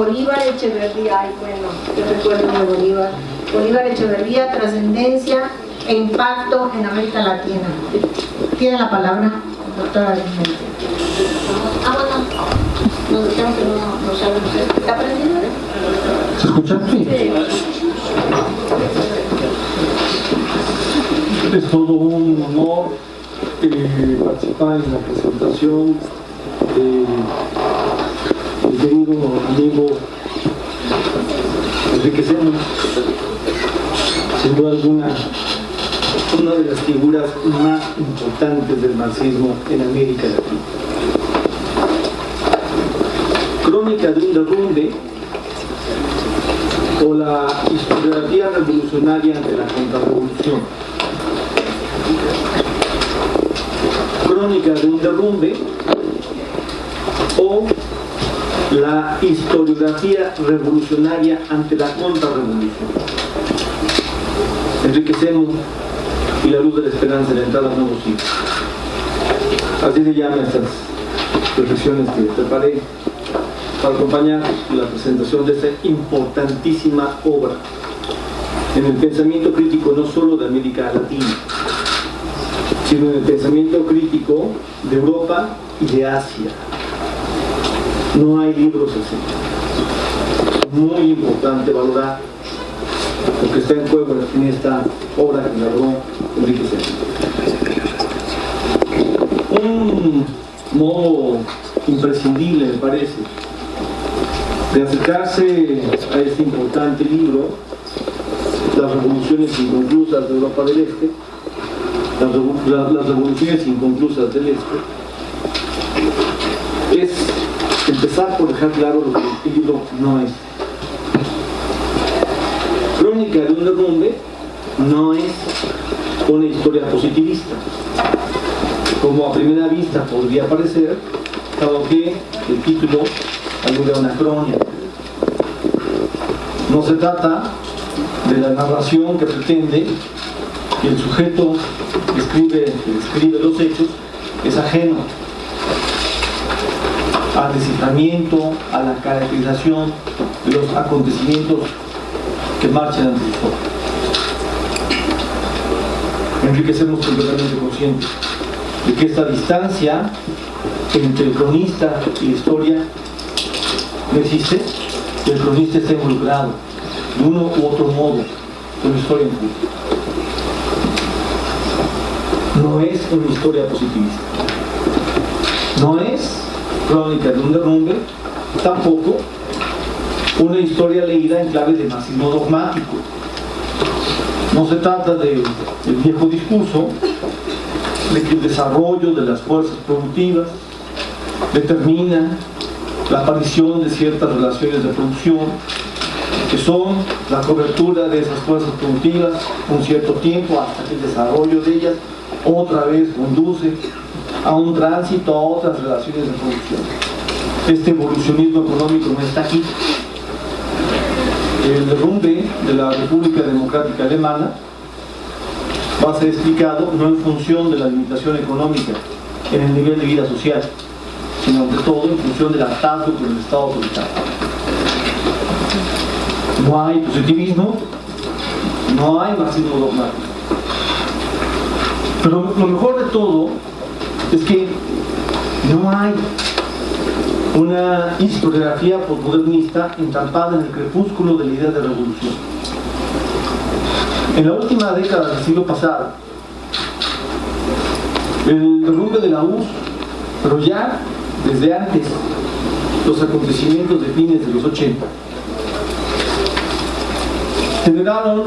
Bolívar Echeverría, ay bueno, yo recuerdo de Bolívar. Bolívar Echeverría, trascendencia e impacto en América Latina. Tiene la palabra, doctora Arismendi. Bueno, nos decíamos que no saben ustedes. ¿Está aprendiendo? ¿Se escucha? Sí. Es todo un honor participar en la presentación de mi querido amigo Enrique Sena, sin duda alguna una de las figuras más importantes del marxismo en América Latina. Crónica de un derrumbe o la historiografía revolucionaria ante la contrarrevolución. Crónica de un derrumbe o la historiografía revolucionaria ante la contrarrevolución. Enrique Sena y la luz de la esperanza de la entrada a nuevos siglos. Así se llaman estas reflexiones que preparé para acompañar la presentación de esta importantísima obra en el pensamiento crítico no solo de América Latina, sino en el pensamiento crítico de Europa y de Asia. No hay libros así. Es muy importante valorar lo que está en juego en esta obra que elaboró Enrique Sena. Un modo imprescindible, me parece, de acercarse a este importante libro, Las revoluciones inconclusas de Europa del Este, las revoluciones inconclusas del Este, es empezar por dejar claro lo que el libro no es. Crónica de un derrumbe no es una historia positivista, como a primera vista podría parecer, dado que el título alude a una crónica. No se trata de la narración que pretende que el sujeto que describe los hechos es ajeno al desciframiento, a la caracterización de los acontecimientos que marchan ante sus ojos. Enrique Sena es completamente consciente de que esta distancia entre el cronista y la historia no existe, y el cronista está involucrado de uno u otro modo con la historia en curso. No es una historia positivista, no es crónica de un derrumbe, tampoco una historia leída en clave de marxismo dogmático. No se trata del viejo discurso de que el desarrollo de las fuerzas productivas determina la aparición de ciertas relaciones de producción que son la cobertura de esas fuerzas productivas un cierto tiempo hasta que el desarrollo de ellas otra vez conduce a un tránsito a otras relaciones de producción. Este evolucionismo económico no está aquí. El derrumbe de la República Democrática Alemana va a ser explicado no en función de la limitación económica en el nivel de vida social, sino ante todo en función del hartazgo con el Estado autoritario. No hay positivismo, no hay marxismo dogmático. Pero lo mejor de todo es que no hay una historiografía posmodernista entrampada en el crepúsculo de la idea de revolución. En la última década del siglo pasado, el derrumbe de la URSS, pero ya desde antes, los acontecimientos de fines de los 80, generaron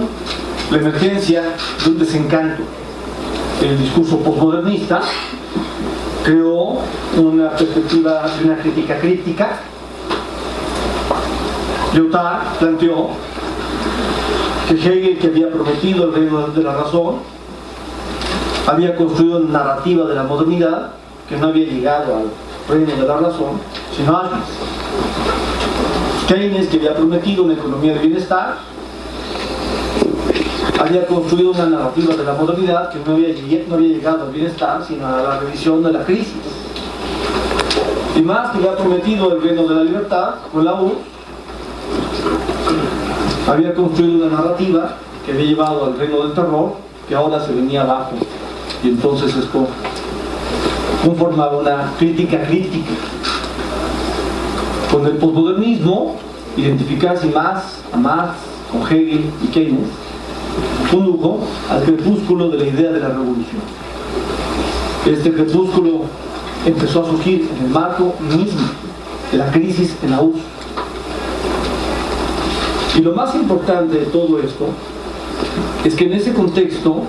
la emergencia de un desencanto. El discurso posmodernista creó una perspectiva de una crítica críptica. Lyotard planteó que Hegel, que había prometido el reino de la razón, había construido una narrativa de la modernidad que no había llegado al reino de la razón, sino antes. Keynes, que había prometido una economía de bienestar, había construido una narrativa de la modernidad que no había llegado al bienestar, sino a la revisión de la crisis. Y Marx, que había prometido el reino de la libertad con la URSS, había construido una narrativa que había llevado al reino del terror, que ahora se venía abajo, y entonces esto conformaba una crítica. Con el posmodernismo, identificarse más a Marx, con Hegel y Keynes, condujo al crepúsculo de la idea de la revolución. Este crepúsculo empezó a surgir en el marco mismo de la crisis en la URSS. Y lo más importante de todo esto es que en ese contexto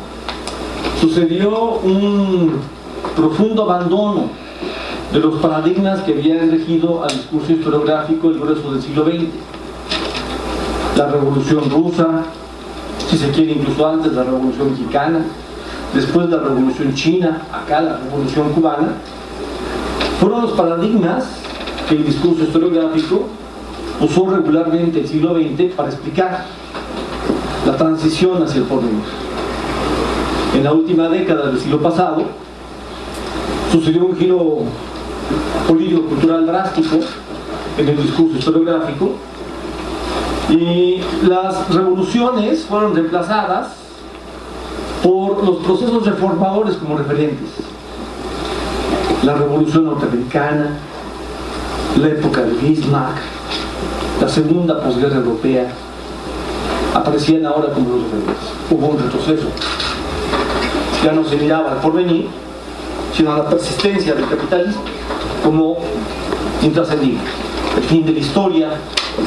sucedió un profundo abandono de los paradigmas que habían regido al discurso historiográfico el grueso del siglo XX. La Revolución Rusa, si se quiere incluso antes la Revolución Mexicana, después la Revolución China, acá la Revolución Cubana, fueron los paradigmas que el discurso historiográfico usó regularmente el siglo XX para explicar la transición hacia el porvenir. En la última década del siglo pasado sucedió un giro político-cultural drástico en el discurso historiográfico y las revoluciones fueron reemplazadas por los procesos reformadores como referentes. La Revolución Norteamericana, la época de Bismarck, la segunda posguerra europea, aparecían ahora como los referentes. Hubo un retroceso. Ya no se miraba al porvenir, sino a la persistencia del capitalismo como intrascendible. El fin de la historia,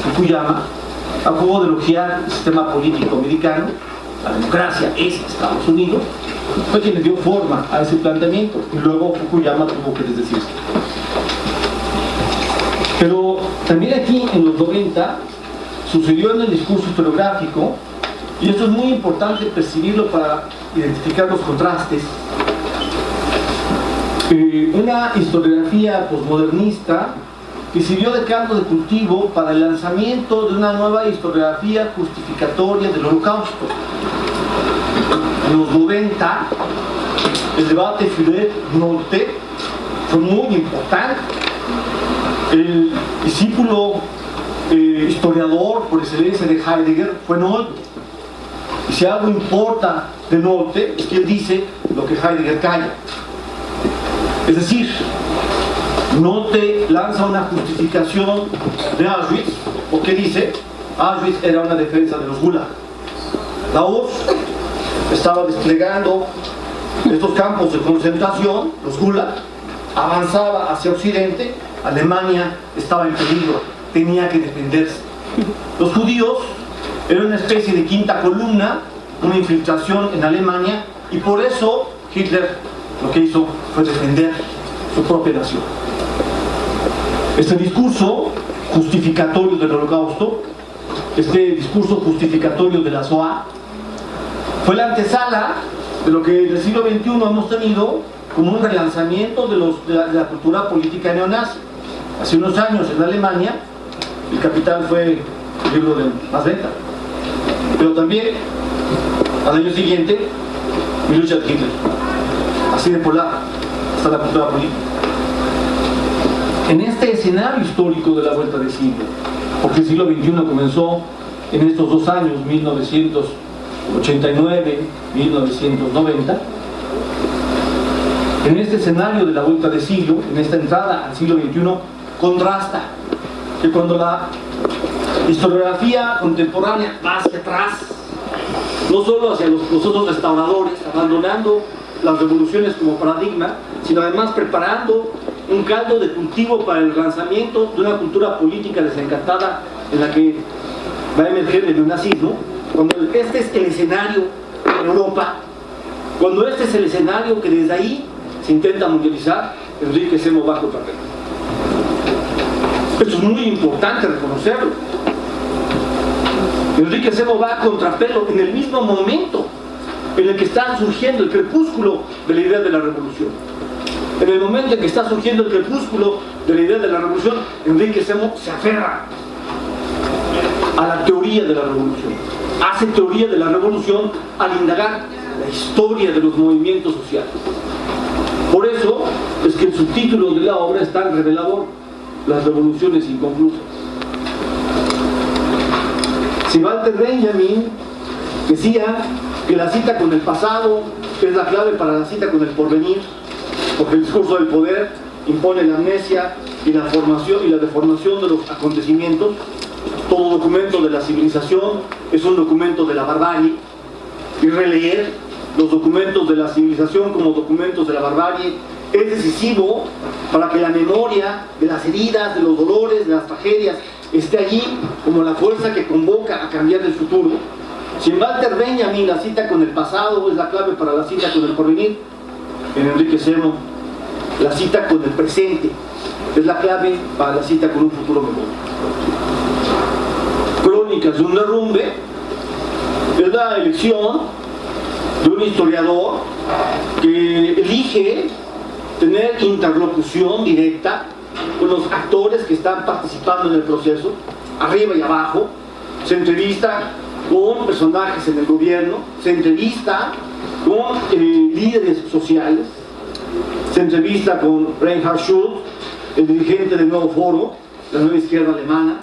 Fukuyama, acabó de elogiar el sistema político americano, la democracia es Estados Unidos, fue quien le dio forma a ese planteamiento y luego Fukuyama tuvo que desdecirse. Pero también aquí en los 90 sucedió en el discurso historiográfico, y esto es muy importante percibirlo para identificar los contrastes, una historiografía posmodernista que sirvió de caldo de cultivo para el lanzamiento de una nueva historiografía justificatoria del Holocausto. En los 90, el debate Führer-Nolte fue muy importante. El discípulo historiador por excelencia de Heidegger fue Nolte. Y si algo importa de Nolte es que él dice lo que Heidegger calla. Es decir, Nolte lanza una justificación de Auschwitz, porque dice Auschwitz era una defensa de los Gulag. La URSS estaba desplegando estos campos de concentración, los Gulag, avanzaba hacia Occidente, Alemania estaba en peligro, tenía que defenderse. Los judíos eran una especie de quinta columna, una infiltración en Alemania, y por eso Hitler lo que hizo fue defender su propia nación. Este discurso justificatorio del Holocausto, este discurso justificatorio de la Shoah, fue la antesala de lo que en el siglo XXI hemos tenido como un relanzamiento de la cultura política neonazi. Hace unos años en Alemania, El Capital fue el libro de más venta, pero también al año siguiente, Mi lucha de Hitler. Así de polar está la cultura política. En este escenario histórico de la vuelta de siglo, porque el siglo XXI comenzó en estos 2 años, 1989-1990, en este escenario de la vuelta de siglo, en esta entrada al siglo XXI, contrasta que cuando la historiografía contemporánea va hacia atrás, no solo hacia los procesos restauradores, abandonando las revoluciones como paradigma, sino además preparando un caldo de cultivo para el lanzamiento de una cultura política desencantada en la que va a emerger el neonazismo. Cuando este es el escenario en Europa, cuando este es el escenario que desde ahí se intenta mundializar, Enrique Semo va contra Pelo. Esto es muy importante reconocerlo. Enrique Semo va contra Pelo en el mismo momento en el que está surgiendo el crepúsculo de la idea de la revolución. En el momento en que está surgiendo el crepúsculo de la idea de la revolución, Enrique Semo se aferra a la teoría de la revolución. Hace teoría de la revolución al indagar la historia de los movimientos sociales. Por eso es que el subtítulo de la obra es tan revelador: Las revoluciones inconclusas. Si Walter Benjamin decía que la cita con el pasado es la clave para la cita con el porvenir, porque el discurso del poder impone la amnesia y la formación y la deformación de los acontecimientos. Todo documento de la civilización es un documento de la barbarie, y releer los documentos de la civilización como documentos de la barbarie es decisivo para que la memoria de las heridas, de los dolores, de las tragedias esté allí como la fuerza que convoca a cambiar el futuro. Si en Walter Benjamin la cita con el pasado es la clave para la cita con el porvenir, en Enrique Semo la cita con el presente es la clave para la cita con un futuro mejor. Crónicas de un derrumbe es la elección de un historiador que elige tener interlocución directa con los actores que están participando en el proceso, arriba y abajo. Se entrevista con personajes en el gobierno, se entrevista con líderes sociales, se entrevista con Reinhard Schulz, el dirigente del Nuevo Foro, la nueva izquierda alemana,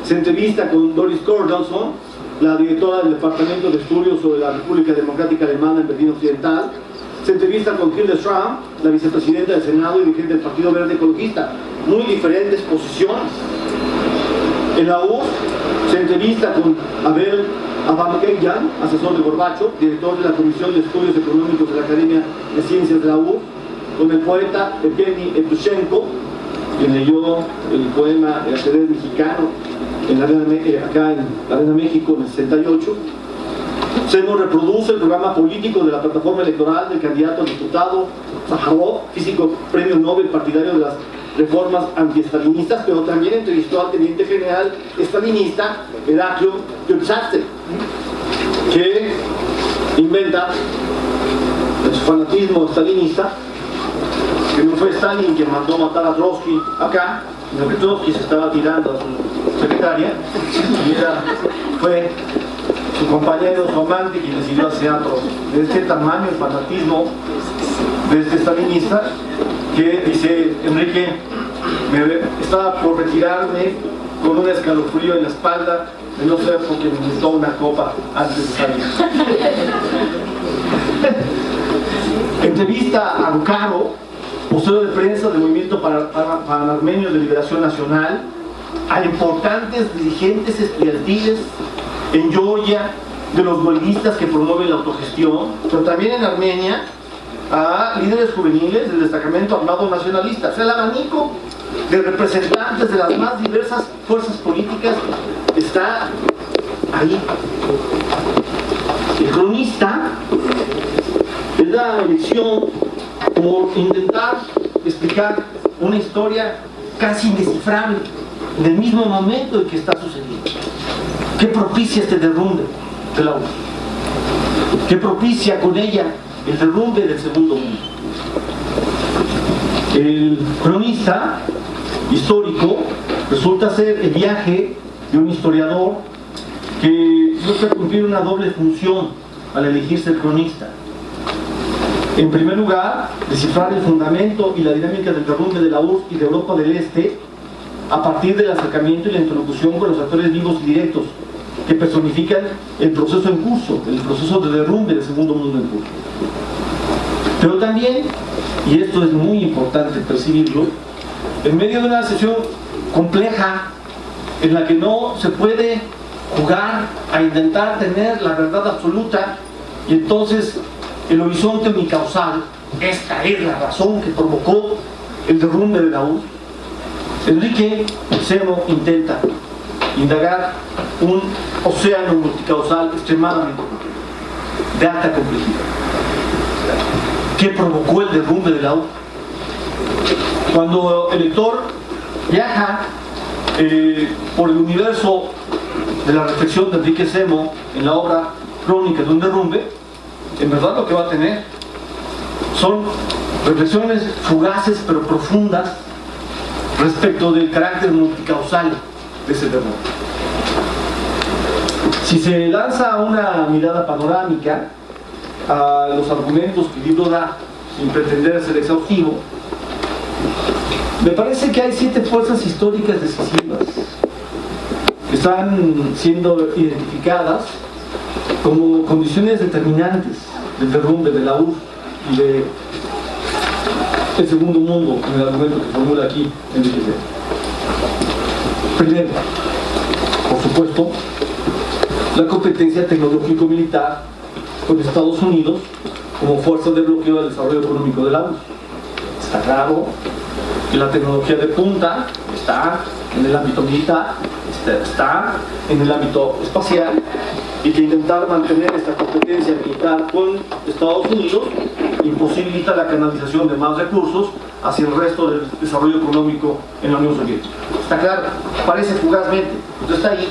se entrevista con Doris Cordelson, la directora del Departamento de Estudios sobre la República Democrática Alemana en Berlín Occidental, se entrevista con Hilde Schramm, la vicepresidenta del Senado y dirigente del Partido Verde Ecologista. Muy diferentes posiciones. En la URSS se entrevista con Abel Abamkeyan, asesor de Gorbachev, director de la Comisión de Estudios Económicos de la Academia de Ciencias de la URSS, con el poeta Evgeny Evtushenko, quien leyó el poema El ajedrez mexicano acá en la Arena México en el 68. Semo reproduce el programa político de la plataforma electoral del candidato a diputado Sájarov, físico premio Nobel partidario de las reformas antiestalinistas, pero también entrevistó al teniente general estalinista Heraclio Tchaikovsky, que inventa en su fanatismo estalinista que no fue Stalin quien mandó matar a Trotsky acá, sino que Trotsky se estaba tirando a su secretaria y fue su compañero, su amante, quien decidió asesinar a Trotsky. De este tamaño el fanatismo de este stalinista, que dice Enrique, estaba por retirarme con un escalofrío en la espalda de no ser porque me necesitó una copa antes de salir. Entrevista a Bucaro, vocero de prensa del Movimiento Panarmenio de Liberación Nacional, a importantes dirigentes estudiantiles en Georgia, de los huelguistas que promueven la autogestión, pero también en Armenia, a líderes juveniles del destacamento armado nacionalista. O sea, el abanico de representantes de las más diversas fuerzas políticas está ahí. El cronista es la elección por intentar explicar una historia casi indescifrable en el mismo momento en que está sucediendo. ¿Qué propicia este derrumbe de la URSS? ¿Qué propicia con ella el derrumbe del segundo mundo? El cronista histórico resulta ser el viaje de un historiador que busca cumplir una doble función al elegirse el cronista. En primer lugar, descifrar el fundamento y la dinámica del derrumbe de la URSS y de Europa del Este a partir del acercamiento y la interlocución con los actores vivos y directos que personifican el proceso en curso, el proceso de derrumbe del segundo mundo en curso. Pero también, y esto es muy importante percibirlo, en medio de una sesión compleja en la que no se puede jugar a intentar tener la verdad absoluta y entonces el horizonte unicausal, esta es la razón que provocó el derrumbe de la URSS, Enrique Semo intenta indagar un océano multicausal extremadamente complejo, de alta complejidad. ¿Qué provocó el derrumbe de la URSS? Cuando el lector viaja por el universo de la reflexión de Enrique Semo en la obra Crónicas de un derrumbe, en verdad lo que va a tener son reflexiones fugaces pero profundas respecto del carácter multicausal de ese derrumbe. Si se lanza una mirada panorámica a los argumentos que el libro da, sin pretender ser exhaustivo, me parece que hay 7 fuerzas históricas decisivas están siendo identificadas como condiciones determinantes del derrumbe de la URSS y del segundo mundo, en el argumento que formula aquí Enrique Seno. Primero, por supuesto, la competencia tecnológico-militar con Estados Unidos como fuerza de bloqueo al desarrollo económico de la URSS. Está claro que la tecnología de punta está en el ámbito militar, está en el ámbito espacial, y que intentar mantener esta competencia militar con Estados Unidos imposibilita la canalización de más recursos hacia el resto del desarrollo económico en la Unión Soviética. Está claro, aparece fugazmente, pero está ahí.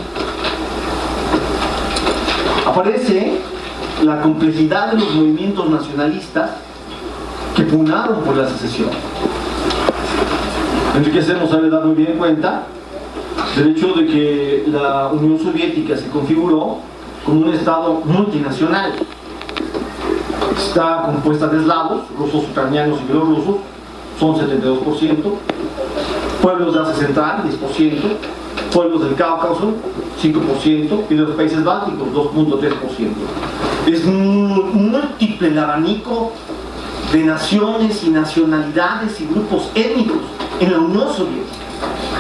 Aparece la complejidad de los movimientos nacionalistas que pugnaron por la secesión. Enrique Seno sabe dar muy bien cuenta del hecho de que la Unión Soviética se configuró como un estado multinacional. Está compuesta de eslavos, rusos, ucranianos y bielorrusos, son 72%, pueblos de Asia Central, 10%, pueblos del Cáucaso, 5%, y de los países bálticos, 2.3%. Es múltiple el abanico de naciones y nacionalidades y grupos étnicos en la Unión Soviética.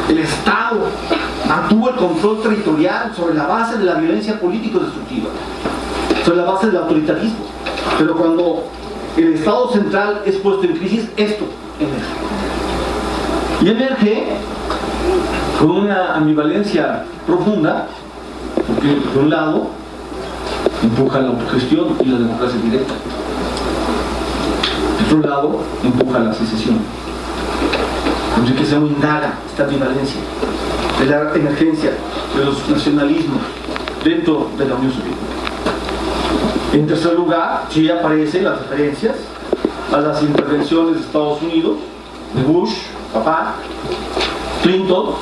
El Estado mantuvo el control territorial sobre la base de la violencia político-destructiva, sobre la base del autoritarismo. Pero cuando el Estado central es puesto en crisis, esto emerge. Y emerge con una ambivalencia profunda, porque por un lado empuja la autogestión y la democracia directa, por otro lado empuja la secesión. Enrique Seno indaga esta ambivalencia de la emergencia de los nacionalismos dentro de la Unión Soviética. En tercer lugar, sí aparecen las referencias a las intervenciones de Estados Unidos, de Bush, papá, Clinton,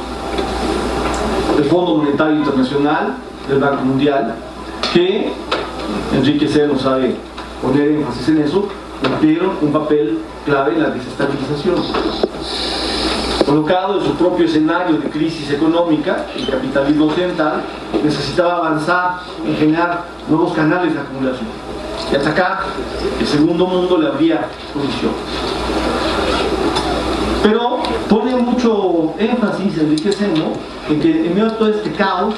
del Fondo Monetario Internacional, del Banco Mundial, que Enrique Seno sabe poner énfasis en eso, cumplieron un papel clave en la desestabilización. Colocado en su propio escenario de crisis económica, el capitalismo occidental necesitaba avanzar en generar nuevos canales de acumulación y atacar el segundo mundo le abría condiciones. Pero pone mucho énfasis Enrique Seno en que en medio de todo este caos,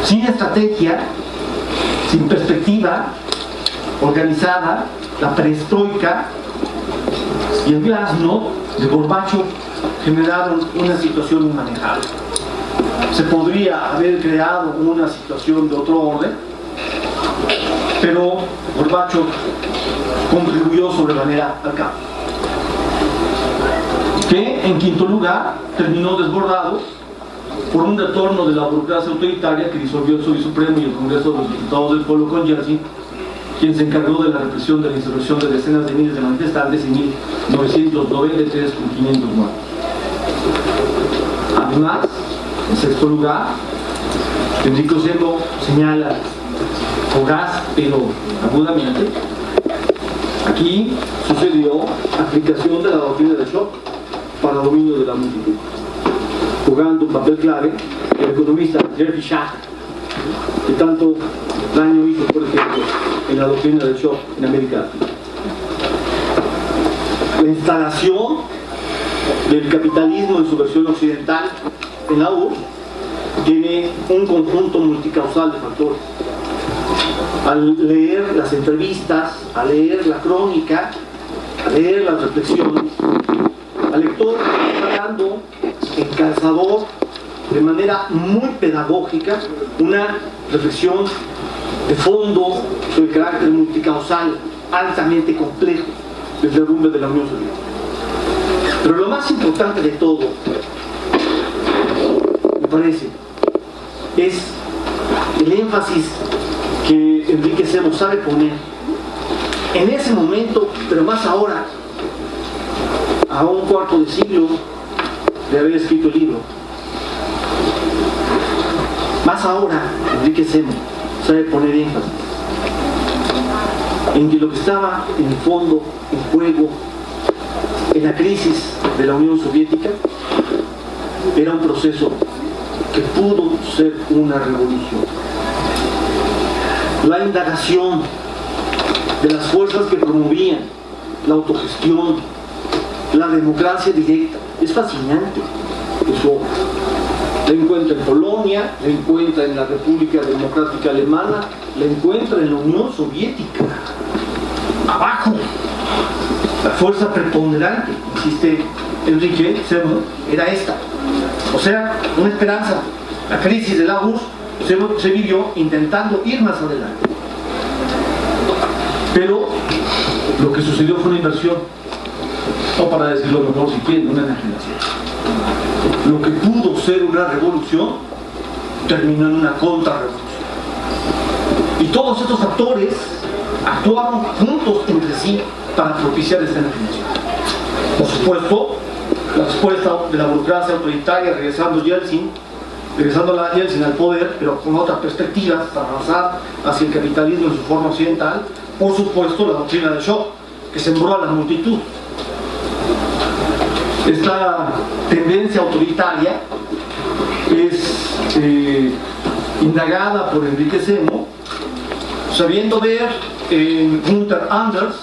sin estrategia, sin perspectiva organizada, la perestroika y el glasnost de Gorbachov generaron una situación inmanejable. Se podría haber creado una situación de otro orden, pero Gorbachov contribuyó sobremanera al caos, que en quinto lugar terminó desbordado por un retorno de la burocracia autoritaria que disolvió el Soviet Supremo y el Congreso de los Diputados del Pueblo con Yeltsin, quien se encargó de la represión de la insurrección de decenas de miles de manifestantes en 1993 con 500 muertos. Además, en sexto lugar, Enrique Seno señala fugaz pero agudamente, aquí sucedió aplicación de la doctrina de shock para dominio de la multitud, jugando un papel clave el economista Jerry Schacht, que tanto daño hizo, por ejemplo, en la doctrina del shock en América Latina. La instalación del capitalismo en su versión occidental en la URSS tiene un conjunto multicausal de factores. Al leer las entrevistas, al leer la crónica, al leer las reflexiones, al lector está dando en calzador, de manera muy pedagógica, una reflexión de fondo sobre el carácter multicausal altamente complejo del derrumbe de la Unión Soviética. Pero lo más importante de todo, me parece, es el énfasis que Enrique Seno sabe poner en ese momento, pero más ahora, a un cuarto de siglo de haber escrito el libro. Más ahora, Enrique Seno sabe poner énfasis en que lo que estaba en el fondo, en juego, en la crisis de la Unión Soviética, era un proceso que pudo ser una revolución. La indagación de las fuerzas que promovían la autogestión, la democracia directa, es fascinante. Eso la encuentra en Polonia, la encuentra en la República Democrática Alemana, la encuentra en la Unión Soviética. Abajo, la fuerza preponderante, insiste Enrique Zemmour, era esta. O sea, una esperanza. La crisis de la URSS se vivió intentando ir más adelante. Pero lo que sucedió fue una inversión, o para decirlo mejor si quieren, una enajenación. Lo que pudo ser una revolución terminó en una contrarrevolución. Y todos estos actores actuaron juntos entre sí para propiciar esta enajenación. Por supuesto, la respuesta de la burocracia autoritaria, regresando a Yeltsin al poder, pero con otras perspectivas para avanzar hacia el capitalismo en su forma occidental. Por supuesto, la doctrina del shock, que sembró a la multitud. Esta tendencia autoritaria es indagada por Enrique Zemmour, sabiendo ver en Günther Anders,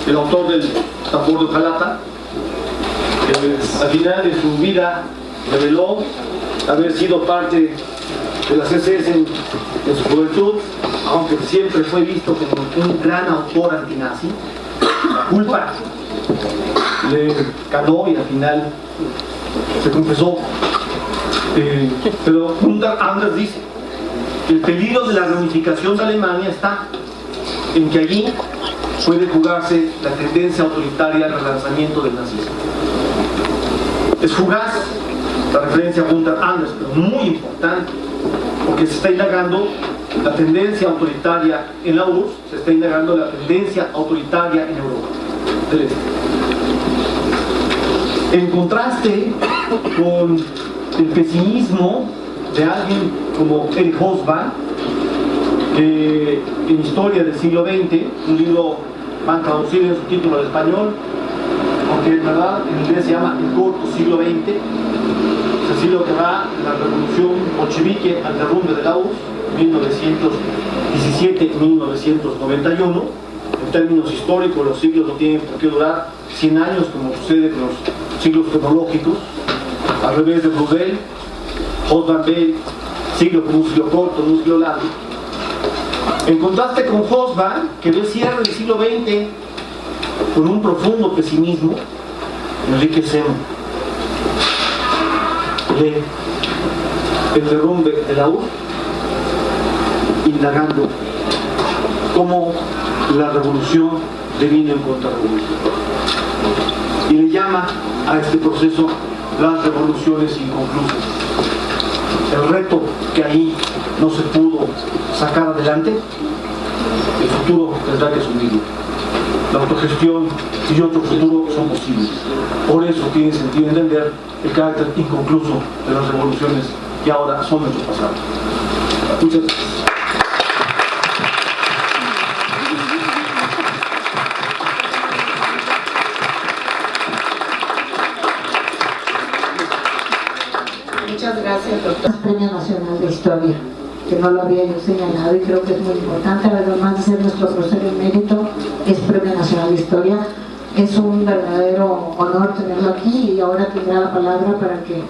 el autor del Tambor de Ojalata, al final de su vida reveló haber sido parte de las SS en su juventud, aunque siempre fue visto como un gran autor antinazi. La culpa le caló y al final se confesó. Pero Günther Anders dice: el peligro de la reunificación de Alemania está en que allí puede jugarse la tendencia autoritaria al relanzamiento del nazismo. Es fugaz la referencia a Günther Anders, pero muy importante, porque se está indagando la tendencia autoritaria en la URSS, se está indagando la tendencia autoritaria en Europa del Este. En contraste con el pesimismo de alguien como Erich Hobsbawm, en Historia del siglo XX, un libro van a traducir en su título al español, aunque en verdad en inglés se llama El corto siglo XX, es el siglo que va de la revolución bolchevique al derrumbe de la URSS, 1917-1991. En términos históricos, los siglos no tienen por qué durar 100 años como sucede con los siglos cronológicos. Al revés de Braudel, Hobsbawm ve siglo como un siglo corto, no un siglo largo. En contraste con Hobsbawm, que ve el cierre del siglo XX con un profundo pesimismo, Enrique Zemmour lee el derrumbe de la URSS indagando cómo la revolución devino en contrarrevolución, y le llama a este proceso las revoluciones inconclusas. El reto que ahí no se pudo sacar adelante, el futuro tendrá que asumirlo. La autogestión y otro futuro son posibles. Por eso tiene sentido entender el carácter inconcluso de las revoluciones que ahora son nuestro pasado. Muchas gracias. Muchas gracias, doctor. Premio Nacional de Historia, que no lo había yo señalado y creo que es muy importante, además de ser nuestro profesor emérito, es Premio Nacional de Historia. Es un verdadero honor tenerlo aquí y ahora tendrá la palabra para que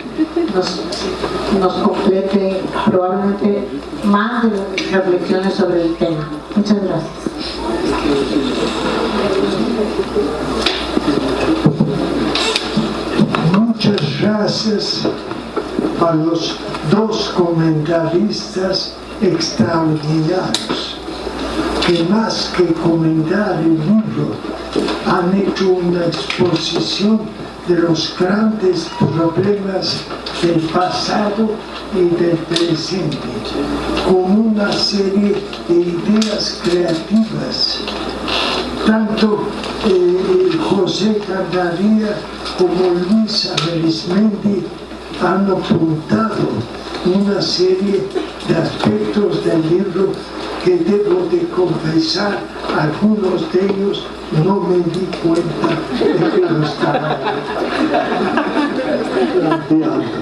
nos complete probablemente más de reflexiones sobre el tema. Muchas gracias. Muchas gracias a los dos comentaristas extraordinarios que más que comentar el libro han hecho una exposición de los grandes problemas del pasado y del presente, con una serie de ideas creativas. Tanto José Candaría como Luisa Arismendi han apuntado una serie de aspectos del libro que debo de confesar, algunos de ellos no me di cuenta de que lo estaban planteando.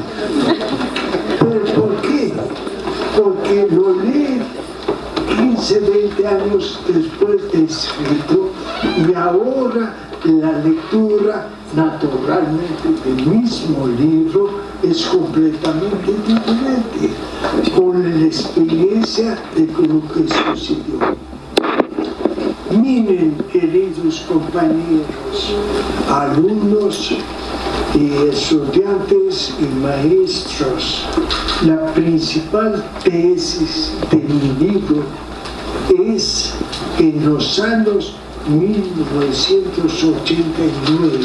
años después de escrito, y ahora la lectura naturalmente del mismo libro es completamente diferente con la experiencia de lo que sucedió. Miren, queridos compañeros, alumnos y estudiantes y maestros, la principal tesis de mi libro es que en los años 1989,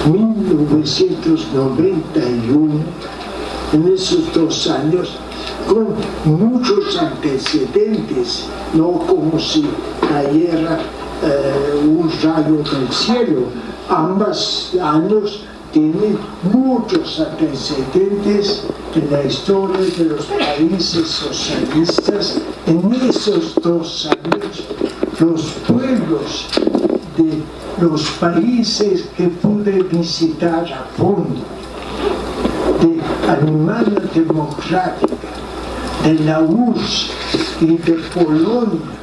1991, en esos 2 años, con muchos antecedentes, no como si cayera un rayo del cielo. Ambos años tienen muchos antecedentes en la historia de los países socialistas. En esos 2 años, los pueblos de los países que pude visitar a fondo, de Alemania Democrática, de la URSS y de Polonia,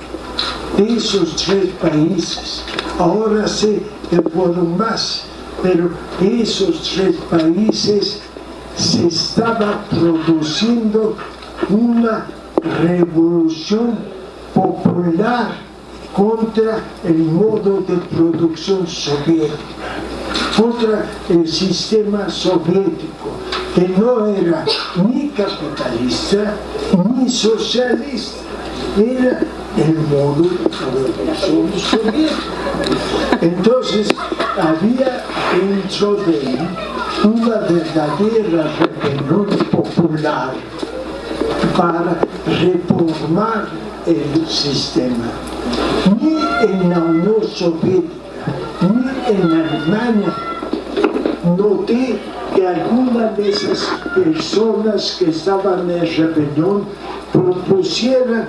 de esos 3 países. Ahora sé que fueron más, pero esos 3 países se estaba produciendo una revolución popular contra el modo de producción soviética, contra el sistema soviético, que no era ni capitalista ni socialista, era el modo de producción soviético. Entonces había dentro de él una verdadera rebelión popular para reformar el sistema. Ni en la Unión Soviética, ni en Alemania noté que algunas de esas personas que estaban en rebelión propusieran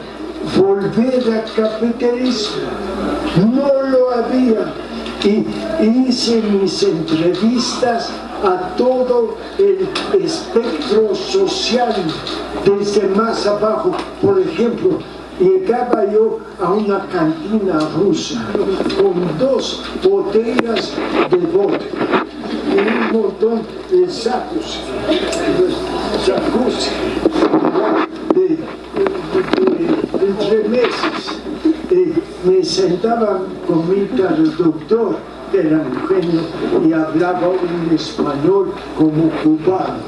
volver al capitalismo. No lo había. Y hice mis entrevistas a todo el espectro social, desde más abajo. Por ejemplo, llegaba yo a una cantina rusa con 2 botellas de vodka y un montón de sacos de entremeses. Me sentaba con mi traductor, que era un genio, y hablaba un español como cubano,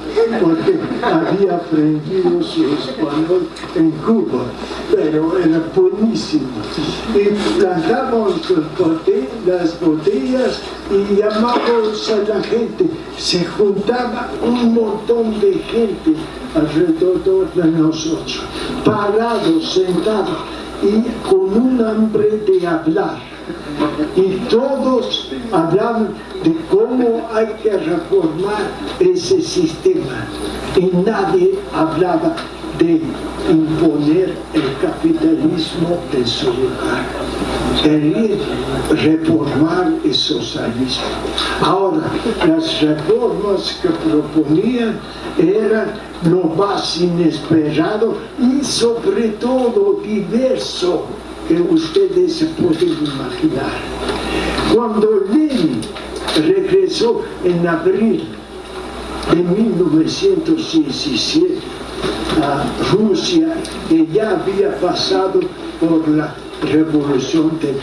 porque había aprendido su español en Cuba, pero era buenísimo. Y plantábamos las botellas y llamábamos a la gente. Se juntaba un montón de gente alrededor de nosotros, parados, sentados, y con un hambre de hablar. Y todos hablaban de cómo hay que reformar ese sistema. Y nadie hablaba de imponer el capitalismo de su lugar. Querían reformar el socialismo. Ahora, las reformas que proponían eran lo más inesperado y sobre todo diverso que ustedes se pueden imaginar. Cuando Lenin regresó en abril de 1917 a Rusia, que ya había pasado por la revolución de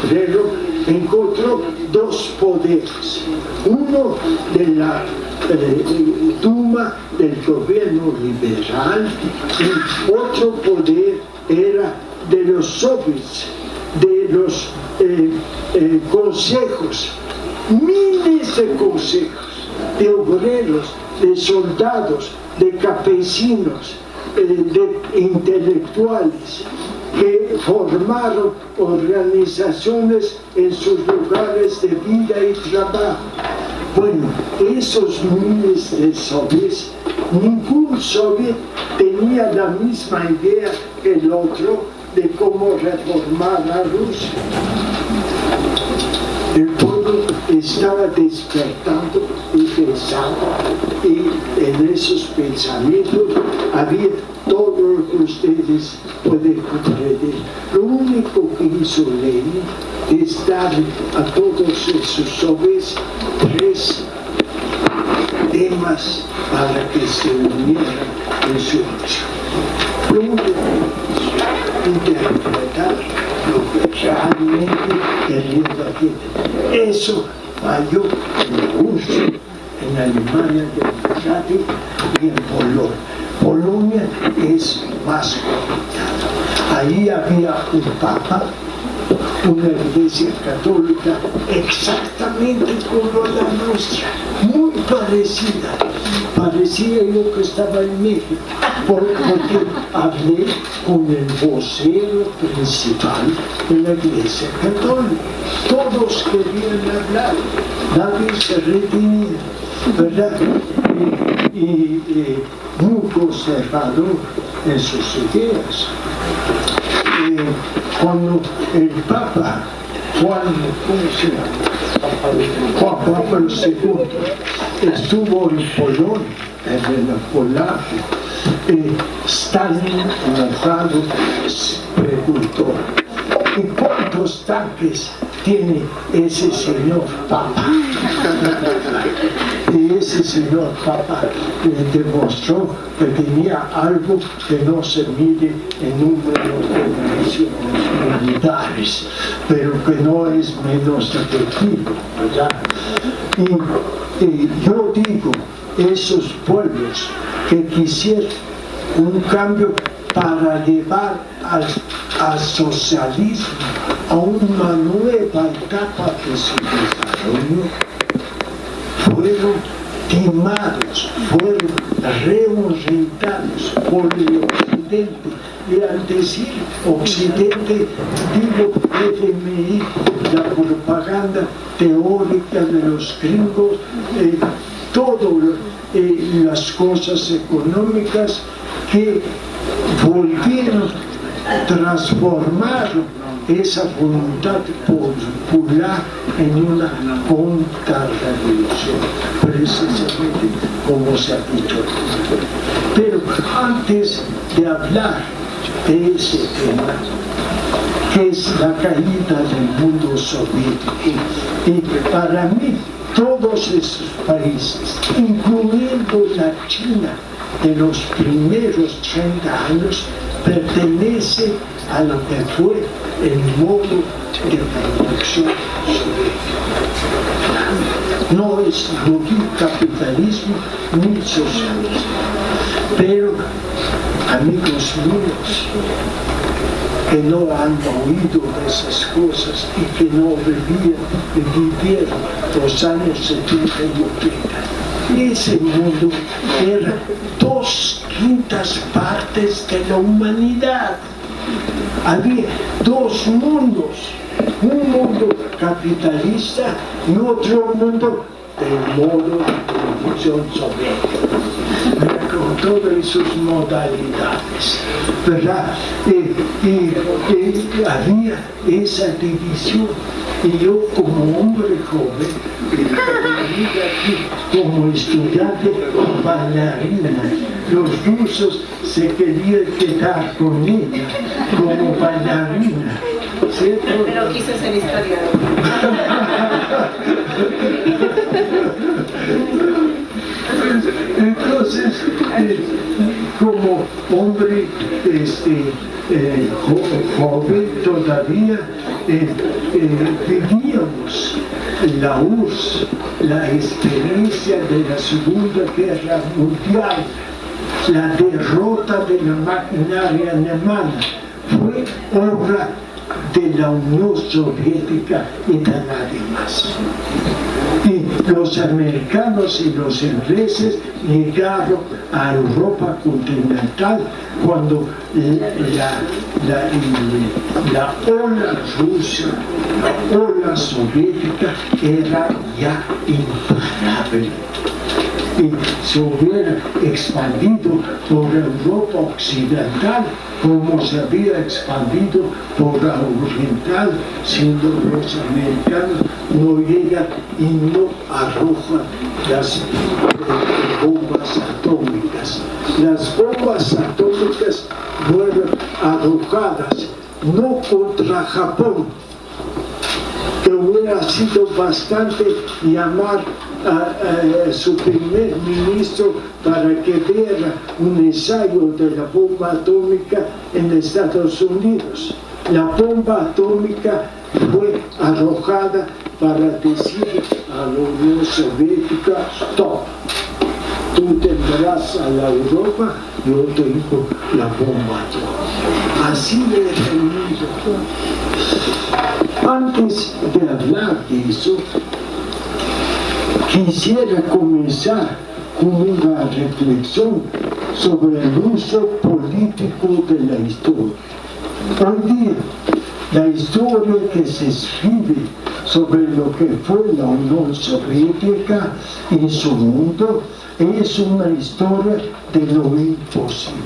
febrero, encontró 2 poderes. Uno de la Duma del gobierno liberal y otro poder era de los soviets, de los consejos, miles de consejos, de obreros, de soldados, de campesinos, de intelectuales, que formaron organizaciones en sus lugares de vida y trabajo. Bueno, esos miles de soviets, ningún soviet tenía la misma idea que el otro de cómo reformar a Rusia. El pueblo estaba despertando y pensaba, y en esos pensamientos había todo lo que ustedes pueden comprender. Lo único que hizo Lenin es dar a todos esos hombres 3 temas para que se unieran en su acción. Lo único que interpretar lo que realmente quería la gente. Eso falló en Rusia, en Alemania Democrática y en Polonia. Polonia es más complicada. Ahí había un papa, una iglesia católica exactamente como la nuestra, muy parecida. Parecía yo que estaba en México, porque hablé con el vocero principal de la iglesia católica. Todos querían hablar, nadie se retenía, ¿verdad? Y muy conservador en sus ideas. Cuando el Papa Juan Pablo II estuvo en Polonia, en el polaco, Stalin, enojado, preguntó: ¿y cuántos tanques tiene ese señor Papa? Y ese señor Papa demostró que tenía algo que no se mide en número de misiones militares, pero que no es menos efectivo, ¿verdad? Y yo digo, esos pueblos que quisieran un cambio para llevar al socialismo a una nueva etapa de su desarrollo, fueron timados, fueron reorientados por el Occidente. Y al decir Occidente, digo FMI, la propaganda teórica de los gringos, todas las cosas económicas que volvieron, transformaron esa voluntad popular en una contrarrevolución, precisamente como se ha dicho. Pero antes de hablar de ese tema, que es la caída del mundo soviético, y para mí todos esos países, incluyendo la China de los primeros 30 años, pertenece a lo que fue el modo de producción soviética. No es ni capitalismo ni socialismo. Pero, amigos míos, que no han oído de esas cosas y que no vivieron los años 70 y 80, ese mundo era 2/5 partes de la humanidad. Había 2 mundos, un mundo capitalista y otro mundo del modo de producción soviética, con todas sus modalidades, ¿verdad? Y había esa división. Y yo, como hombre joven, aquí como estudiante bailarina, los rusos se querían quedar con ella como bailarina, ¿cierto? Pero quise ser historiador. Entonces, como hombre joven todavía, vivíamos la URSS, la experiencia de la Segunda Guerra Mundial, la derrota de la maquinaria alemana, fue obra de la Unión Soviética y de nadie más. Y los americanos y los ingleses llegaron a Europa continental cuando la ola rusa, la ola soviética era ya imparable. y se hubiera expandido por Europa Occidental como se había expandido por la Oriental, siendo los americanos no llegan y no arrojan las bombas atómicas. Las bombas atómicas fueron arrojadas no contra Japón, que hubiera sido bastante llamar a su primer ministro para que viera un ensayo de la bomba atómica en Estados Unidos. La bomba atómica fue arrojada para decir a la Unión Soviética: stop, tú tendrás a la Europa, yo tengo la bomba atómica. Así de reunido. Antes de hablar de eso, quisiera comenzar con una reflexión sobre el uso político de la historia. Hoy día, la historia que se escribe sobre lo que fue la Unión Soviética y su mundo es una historia de lo imposible.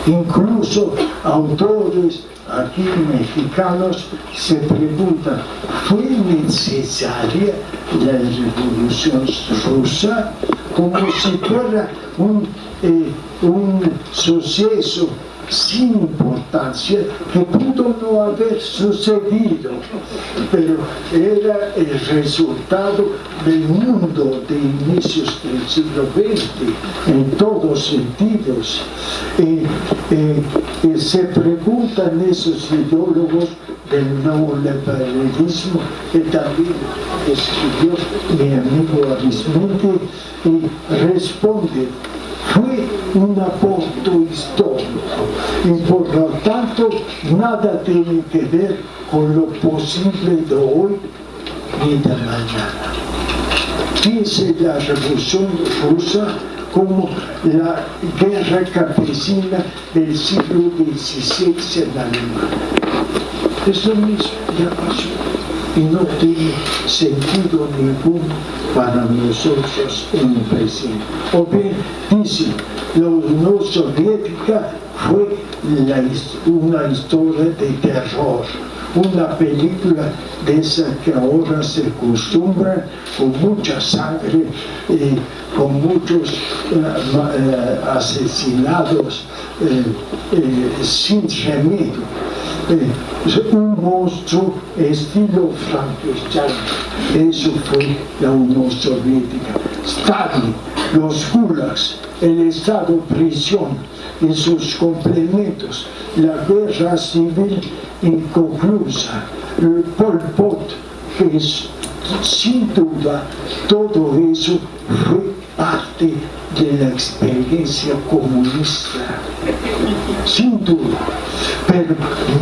Incluso autores aquí mexicanos se preguntan: ¿fue necesaria la Revolución Rusa? Como si fuera un suceso sin importancia que pudo no haber sucedido, pero era el resultado del mundo de inicios del siglo XX en todos sentidos. Se preguntan esos ideólogos del neoliberalismo que también escribió mi amigo Arismendi, y responde: fue un aborto histórico y por lo tanto nada tiene que ver con lo posible de hoy ni de mañana. Dice la Revolución Rusa como la guerra campesina del siglo XVI en Alemania. Es lo mismo, ya pasó, y no tiene sentido ninguno para nosotros en el presente. O bien, dice, la Unión Soviética fue una historia de terror, una película de esa que ahora se acostumbra, con mucha sangre, con muchos asesinados sin remedio. Un monstruo estilo Frankenstein. Eso fue la Unión Soviética. Stalin, los gulags, el estado prisión y sus complementos, la guerra civil inconclusa, el Pol Pot, que es, sin duda todo eso fue parte de la experiencia comunista, sin duda, pero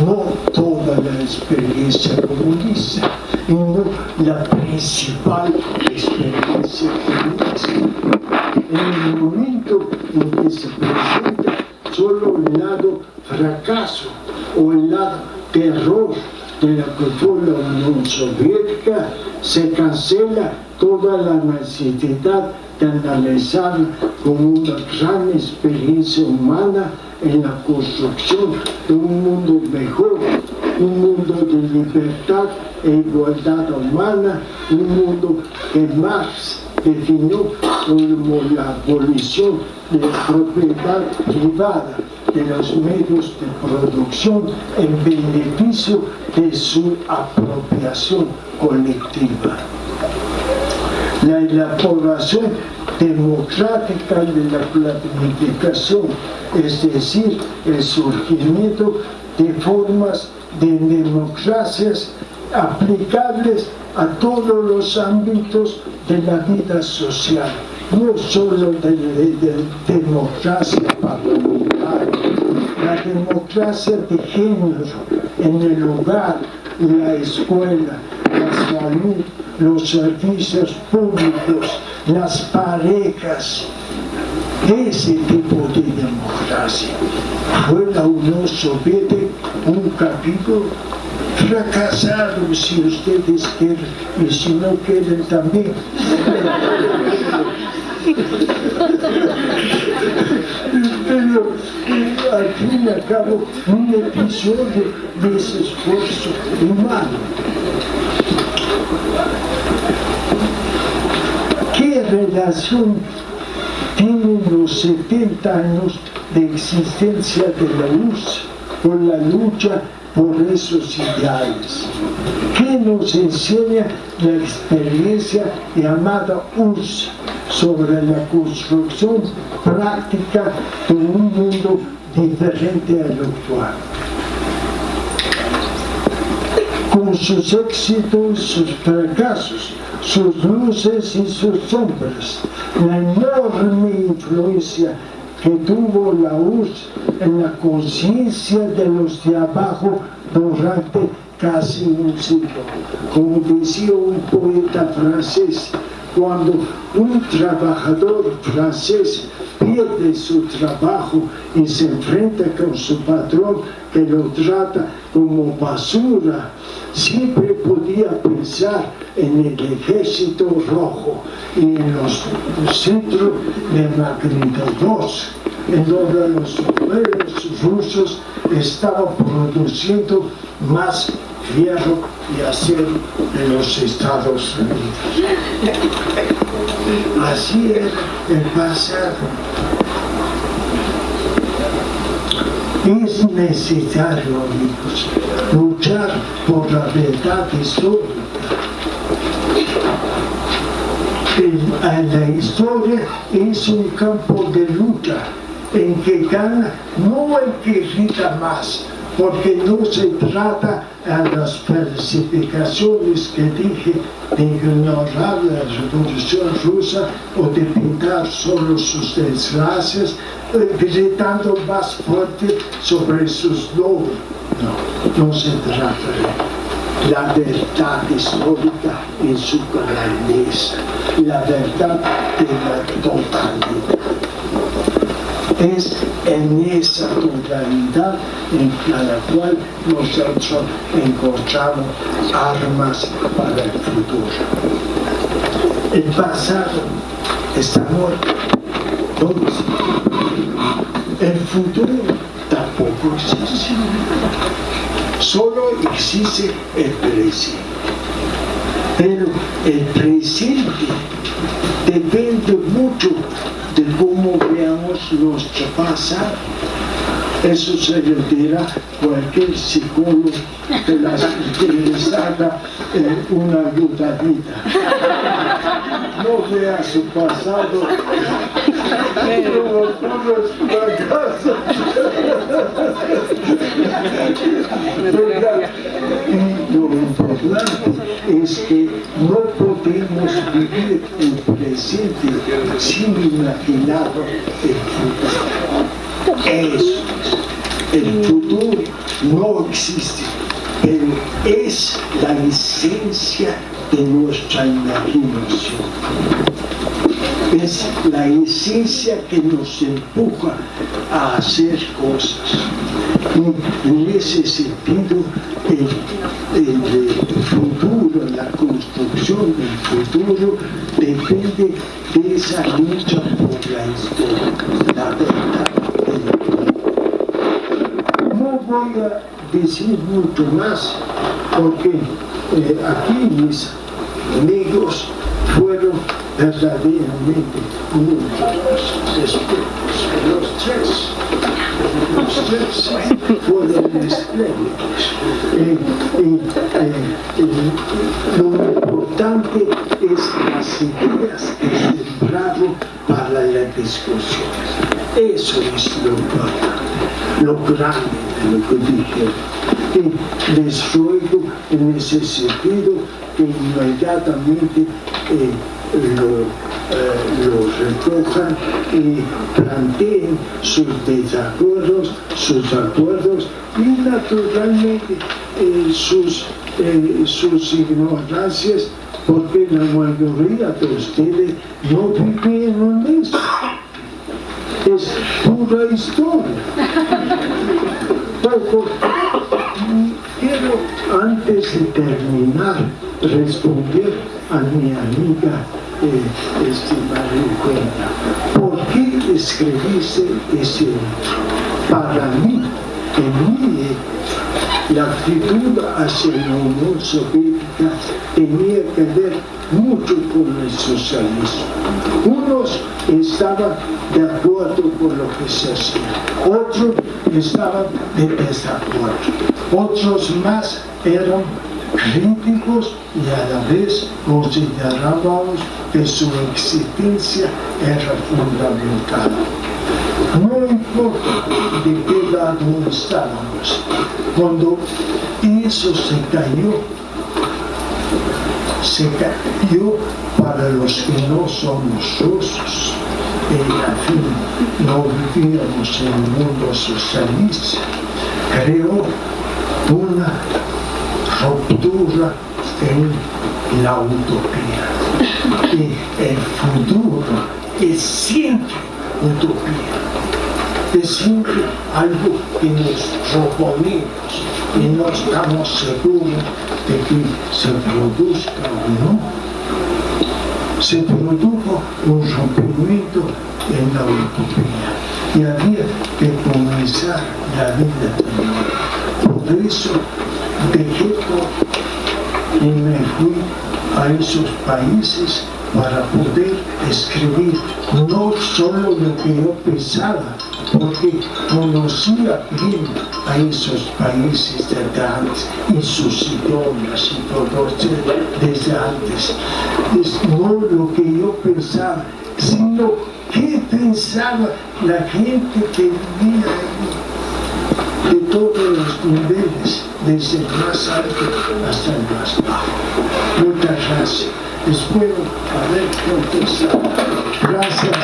no toda la experiencia comunista, y no la principal experiencia comunista. En el momento en que se presenta solo el lado fracaso o el lado terror de la que fue la Unión Soviética, se cancela toda la necesidad de analizarla como una gran experiencia humana en la construcción de un mundo mejor, un mundo de libertad e igualdad humana, un mundo que Marx definió como la abolición de la propiedad privada de los medios de producción en beneficio de su apropiación colectiva. La elaboración democrática de la planificación, es decir, el surgimiento de formas de democracias aplicables a todos los ámbitos de la vida social, no solo de democracia parlamentaria, la democracia de género en el hogar, la escuela, la salud, los servicios públicos, las parejas. Ese tipo de democracia fue la Unión Soviética un capítulo fracasado, si ustedes quieren, y si no quieren también. Pero al fin y al cabo, un episodio de ese esfuerzo humano. ¿Qué relación tienen los 70 años de existencia de la URSS con la lucha por esos ideales? ¿Qué nos enseña la experiencia llamada URSS sobre la construcción práctica de un mundo diferente al actual? Con sus éxitos, sus fracasos, sus luces y sus sombras, la enorme influencia que tuvo la URSS en la conciencia de los de abajo durante casi un siglo. Como decía un poeta francés, cuando un trabajador francés pierde su trabajo y se enfrenta con su patrón que lo trata como basura, siempre podía pensar en el Ejército Rojo y en los centros de Magnitogorsk, en donde los obreros rusos estaban produciendo más fierro y acero de los Estados Unidos. Así era el pasado. Es necesario, amigos, luchar por la verdad histórica. La historia es un campo de lucha en que gana no el que grita más, porque no se trata a las falsificaciones que dije de ignorar la Revolución Rusa o de pintar solo sus desgracias, gritando más fuerte sobre sus logros. No se trata de la verdad histórica en su grandeza, la verdad de la totalidad. Es en esa totalidad en la cual nosotros encontramos armas para el futuro. El pasado está muerto, el futuro tampoco existe, solo existe el presente. Pero el presente depende mucho de cómo veamos nuestro pasado. Eso se lo dirá cualquier psicólogo que les haga una ayudadita. No vea su pasado como puros fracasos. Y lo importante es que no podemos vivir el presente sin imaginar el futuro. Eso es. El futuro no existe, pero es la esencia de nuestra imaginación. Es la esencia que nos empuja a hacer cosas. Y en ese sentido, el futuro, la construcción del futuro, depende de esa lucha por la historia, la verdad. No voy a decir mucho más, porque aquí mis amigos fueron verdaderamente muy buenos. Los tres fueron espléndidos. Lo importante es las ideas que sembraron para la discusión. Eso es lo grande de lo que dije. Y les ruego en ese sentido que inmediatamente lo recojan y planteen sus desacuerdos, sus acuerdos y naturalmente sus ignorancias, porque la mayoría de ustedes no viven en eso. Es pura historia. Quiero, antes de terminar, responder a mi amiga Maricuela, ¿por qué escribiste ese libro? Para mí, la actitud hacia la Unión Soviética tenía que ver mucho con el socialismo. Unos estaban de acuerdo con lo que se hacía, otros estaban de desacuerdo, otros más eran críticos y a la vez considerábamos que su existencia era fundamental. No importa de qué lado estábamos, cuando eso se cayó para los que no somos rusos, en fin, no vivíamos en un mundo socialista, creó una ruptura en la utopía. Y el futuro es siempre utopía, es siempre algo que nos proponemos y no estamos seguros de que se produzca o no. Se produjo un rompimiento en la utopía y había que comenzar la vida de nuevo. Por eso dejé todo y me fui a esos países para poder escribir no solo lo que yo pensaba, porque conocía bien a esos países desde antes y sus idiomas y todo desde antes. No lo que yo pensaba, sino qué pensaba la gente que vivía ahí, de todos los niveles, desde el más alto hasta el más bajo. Muchas gracias. Espero haber contestado. Gracias.